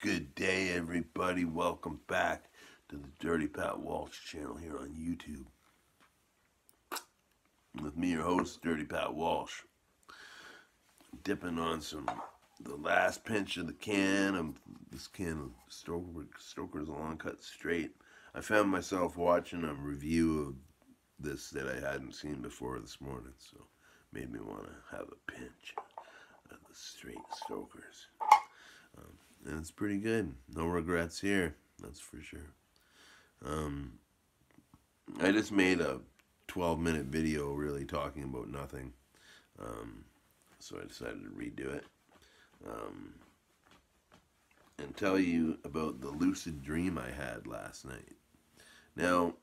Good day, everybody. Welcome back to the Dirty Pat Walsh channel here on YouTube. With me, your host, Dirty Pat Walsh. Dipping on the last pinch of the can of this can of Stoker's Long Cut Straight. I found myself watching a review of this that I hadn't seen before this morning, so made me want to have a pinch of the straight Stoker's. And it's pretty good. No regrets here, that's for sure. I just made a 12-minute video really talking about nothing. So I decided to redo it. And tell you about the lucid dream I had last night. Now,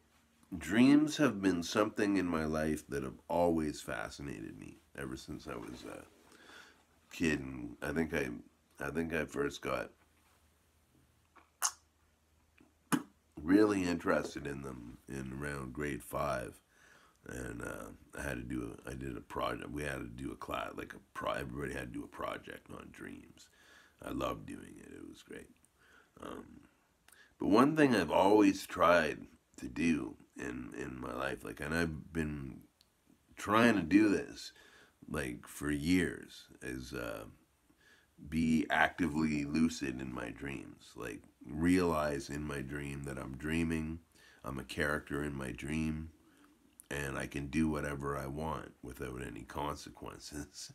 dreams have been something in my life that have always fascinated me ever since I was a kid. And I think I first got really interested in them in around grade 5, and I did a project. We had to do a class, everybody had to do a project on dreams. I loved doing it. It was great. But one thing I've always tried to do in my life, and I've been trying to do this for years, is be actively lucid in my dreams. Realize in my dream that I'm dreaming, I'm a character in my dream, and I can do whatever I want without any consequences,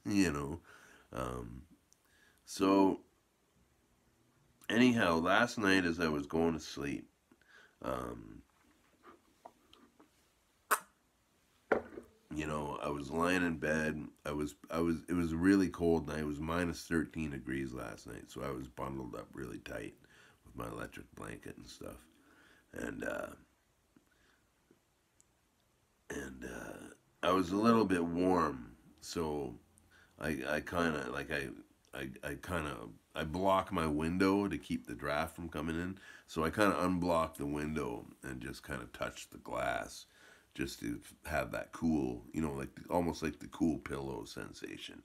So, anyhow, last night as I was going to sleep, I was lying in bed. It was a really cold night. It was minus 13 degrees last night, so I was bundled up really tight with my electric blanket and stuff. And I was a little bit warm, so I block my window to keep the draft from coming in. So I kind of unblocked the window and just kind of touched the glass, just to have that cool, almost like the cool pillow sensation.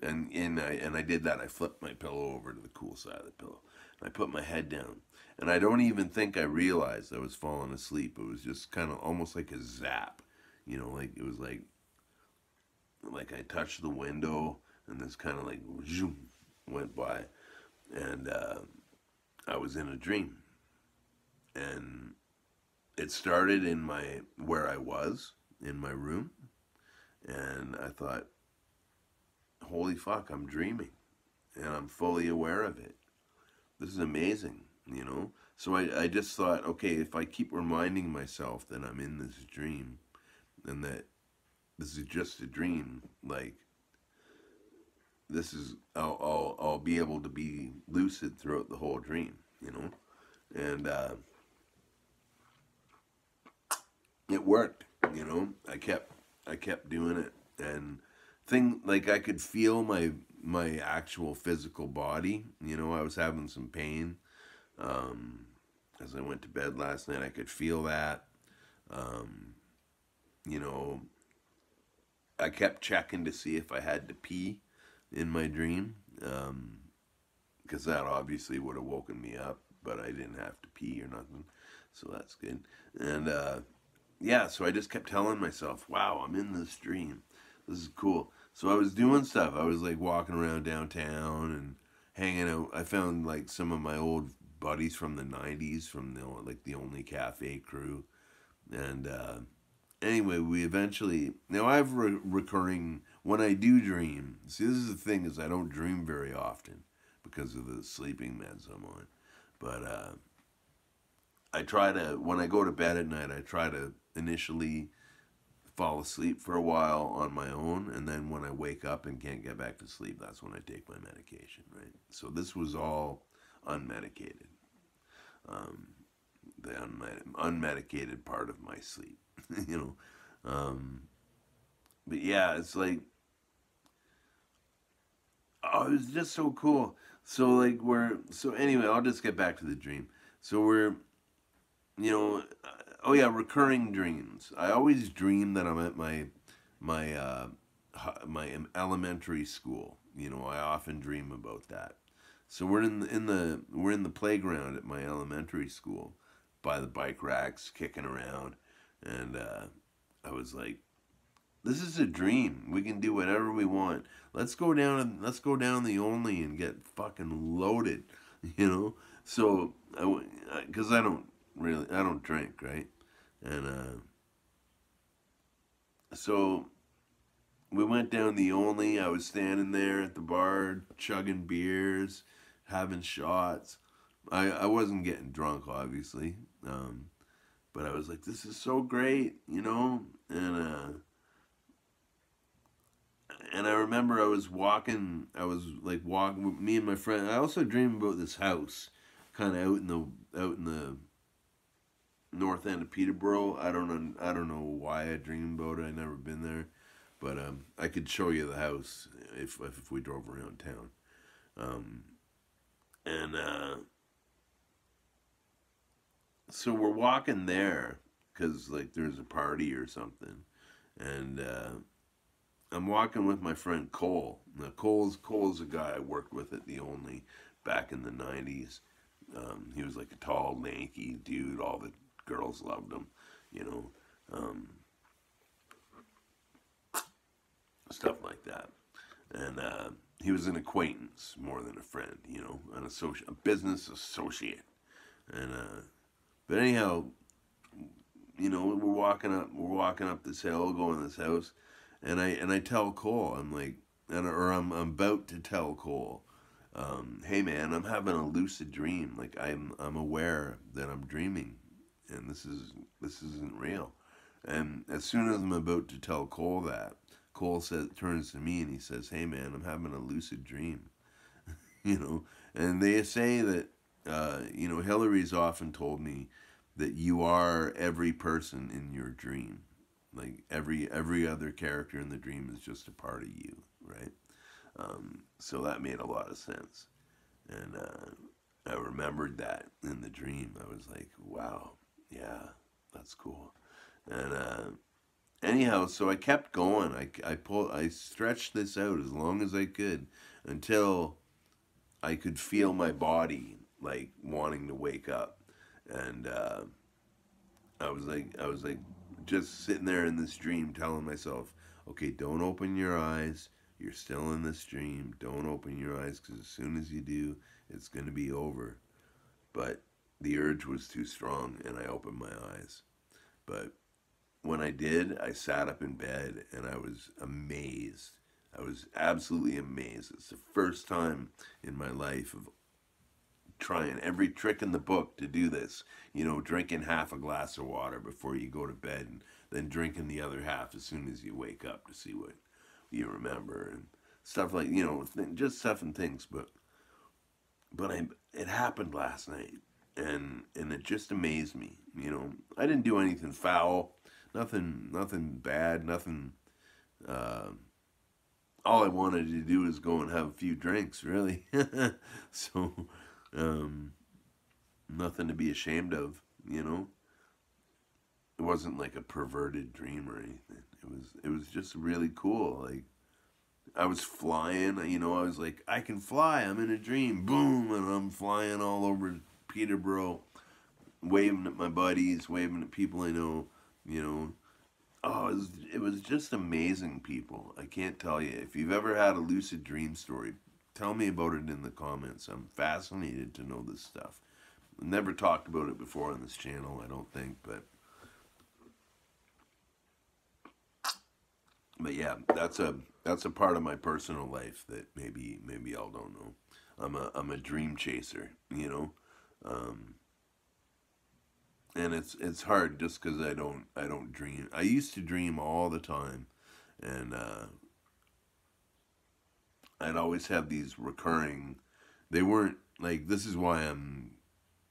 And I did that. I flipped my pillow over to the cool side of the pillow. And I put my head down. And I don't even think I realized I was falling asleep. It was just kind of almost like a zap. It was like I touched the window and this kind of zoom went by. And I was in a dream. And it started in where I was, in my room, and I thought, holy fuck, I'm dreaming, and I'm fully aware of it. This is amazing, So I just thought, okay, if I keep reminding myself that I'm in this dream, and that this is just a dream, I'll be able to be lucid throughout the whole dream, and it worked, I kept doing it, and I could feel my actual physical body. I was having some pain as I went to bed last night. I could feel that. I kept checking to see if I had to pee in my dream, because that obviously would have woken me up, but I didn't have to pee or nothing, so that's good. And yeah, so I just kept telling myself, wow, I'm in this dream. This is cool. So I was doing stuff. I was walking around downtown and hanging out. I found some of my old buddies from the 90s, from the Only Cafe crew. And anyway, we eventually, now I have recurring, when I do dream, see, this is the thing, is I don't dream very often because of the sleeping meds I'm on. But I try to, when I go to bed at night, I try to initially fall asleep for a while on my own, and then when I wake up and can't get back to sleep, that's when I take my medication, right? So this was all unmedicated. The unmedicated part of my sleep, But yeah, it's oh, it was just so cool. So so anyway, I'll just get back to the dream. So we're, oh yeah, recurring dreams. I always dream that I'm at my elementary school. I often dream about that. So we're in the playground at my elementary school, by the bike racks, kicking around, and I was like, "This is a dream. We can do whatever we want. Let's go down the only and get fucking loaded," you know. So because I don't drink, right, and so we went down the only. I was standing there at the bar, chugging beers, having shots. I wasn't getting drunk, obviously, um, but I was like, "This is so great," you know. And I remember I was walking. I was like walking with me and my friend. I also dreamed about this house, kind of out in the north end of Peterborough. I don't know why I dreamed about it. I never been there, but I could show you the house if we drove around town. Um, and So we're walking there because like there's a party or something, and I'm walking with my friend Cole. Now Cole's a guy I worked with at the Only back in the '90s. He was like a tall, lanky dude. All the girls loved him, you know, um, stuff like that. And he was an acquaintance more than a friend, you know, a business associate. And but anyhow, you know, we're walking up this hill, going to this house, and I tell Cole, I'm like, or I'm about to tell Cole, hey man, I'm having a lucid dream. Like I'm aware that I'm dreaming, and this isn't real. And as soon as I'm about to tell Cole that, turns to me and he says, "Hey man, I'm having a lucid dream." You know, and they say that you know, Hillary's often told me that you are every person in your dream. Like every other character in the dream is just a part of you, right? So that made a lot of sense, and I remembered that in the dream. I was like, wow, yeah, that's cool. And anyhow, so I kept going. I stretched this out as long as I could until I could feel my body like wanting to wake up, and I was like, just sitting there in this dream, telling myself, okay, don't open your eyes. You're still in this dream. Don't open your eyes because as soon as you do, it's gonna be over. But the urge was too strong, and I opened my eyes. But when I did, I sat up in bed and I was amazed. I was absolutely amazed. It's the first time in my life of trying every trick in the book to do this. You know, drinking half a glass of water before you go to bed, and then drinking the other half as soon as you wake up to see what you remember and stuff like you know, just stuff and things. But it happened last night, and it just amazed me. You know, I didn't do anything foul, nothing bad, nothing. Uh, all I wanted to do was go and have a few drinks, really. So, um, nothing to be ashamed of, you know. It wasn't like a perverted dream or anything. It was just really cool. Like I was flying, you know, I was like, I can fly. I'm in a dream. Boom, and I'm flying all over Peterborough, waving at my buddies, waving at people I know, you know. Oh, it was just amazing, people. I can't tell you. If you've ever had a lucid dream story, tell me about it in the comments. I'm fascinated to know this stuff. I've never talked about it before on this channel, I don't think, but yeah, that's a part of my personal life that maybe y'all don't know. I'm a dream chaser, you know, um, and it's hard just because I don't dream. I used to dream all the time, and I'd always have these recurring. They weren't like this is why I'm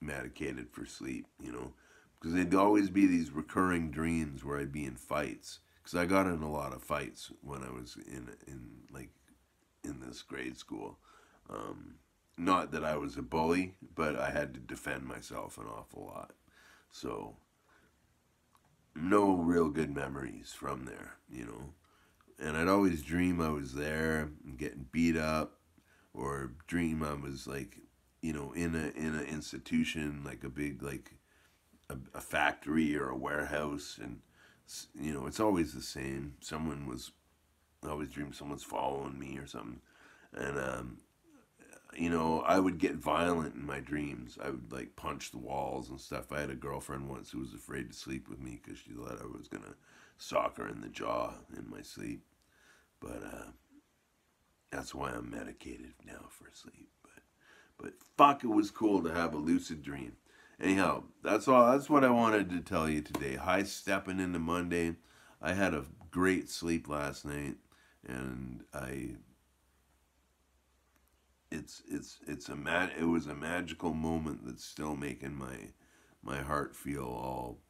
medicated for sleep, you know, because they'd always be these recurring dreams where I'd be in fights. Because I got in a lot of fights when I was like in this grade school. Um, Not that I was a bully, but I had to defend myself an awful lot. So no real good memories from there, you know. And I'd always dream I was there and getting beat up or dream I was like, in a institution, like a big, like a factory or a warehouse, and it's always the same. I always dream someone's following me or something, and I would get violent in my dreams. I would like punch the walls and stuff. I had a girlfriend once who was afraid to sleep with me because she thought I was gonna sock her in the jaw in my sleep. But that's why I'm medicated now for sleep. But fuck, it was cool to have a lucid dream. Anyhow, that's all. That's what I wanted to tell you today. High stepping into Monday. I had a great sleep last night, and it was a magical moment that's still making my heart feel all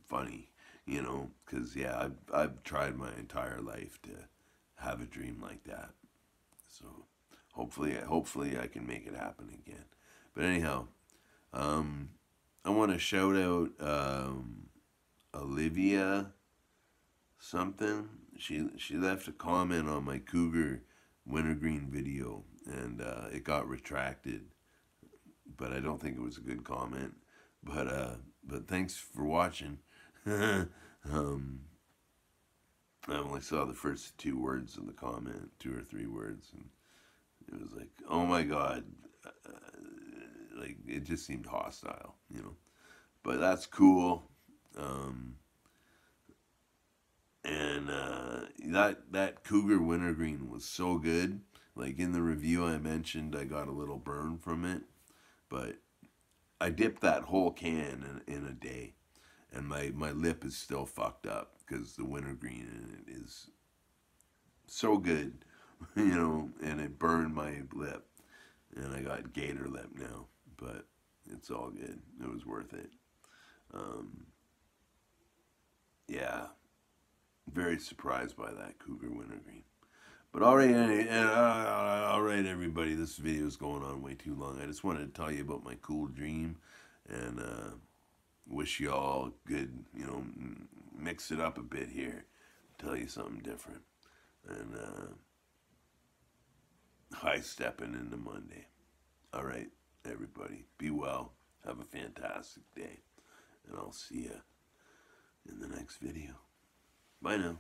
funny, because yeah, I've tried my entire life to have a dream like that. So hopefully I can make it happen again. But anyhow, um, I want to shout out Olivia something. She left a comment on my cougar wintergreen video, and it got retracted. But I don't think it was a good comment. But thanks for watching. I only saw the first 2 words of the comment, 2 or 3 words, and it was like, oh my god, like it just seemed hostile. But that's cool. Um, and that Cougar Wintergreen was so good. Like in the review I mentioned, I got a little burn from it, but I dipped that whole can in a day, and my lip is still fucked up because the wintergreen in it is so good, and it burned my lip, and I got gator lip now, but it's all good. It was worth it. Um, yeah, very surprised by that Cougar Wintergreen. But all right, everybody. This video is going on way too long. I just wanted to tell you about my cool dream, and wish you all good. Mix it up a bit here, tell you something different, and high stepping into Monday. All right, everybody. Be well. Have a fantastic day, and I'll see you in the next video. Bye now.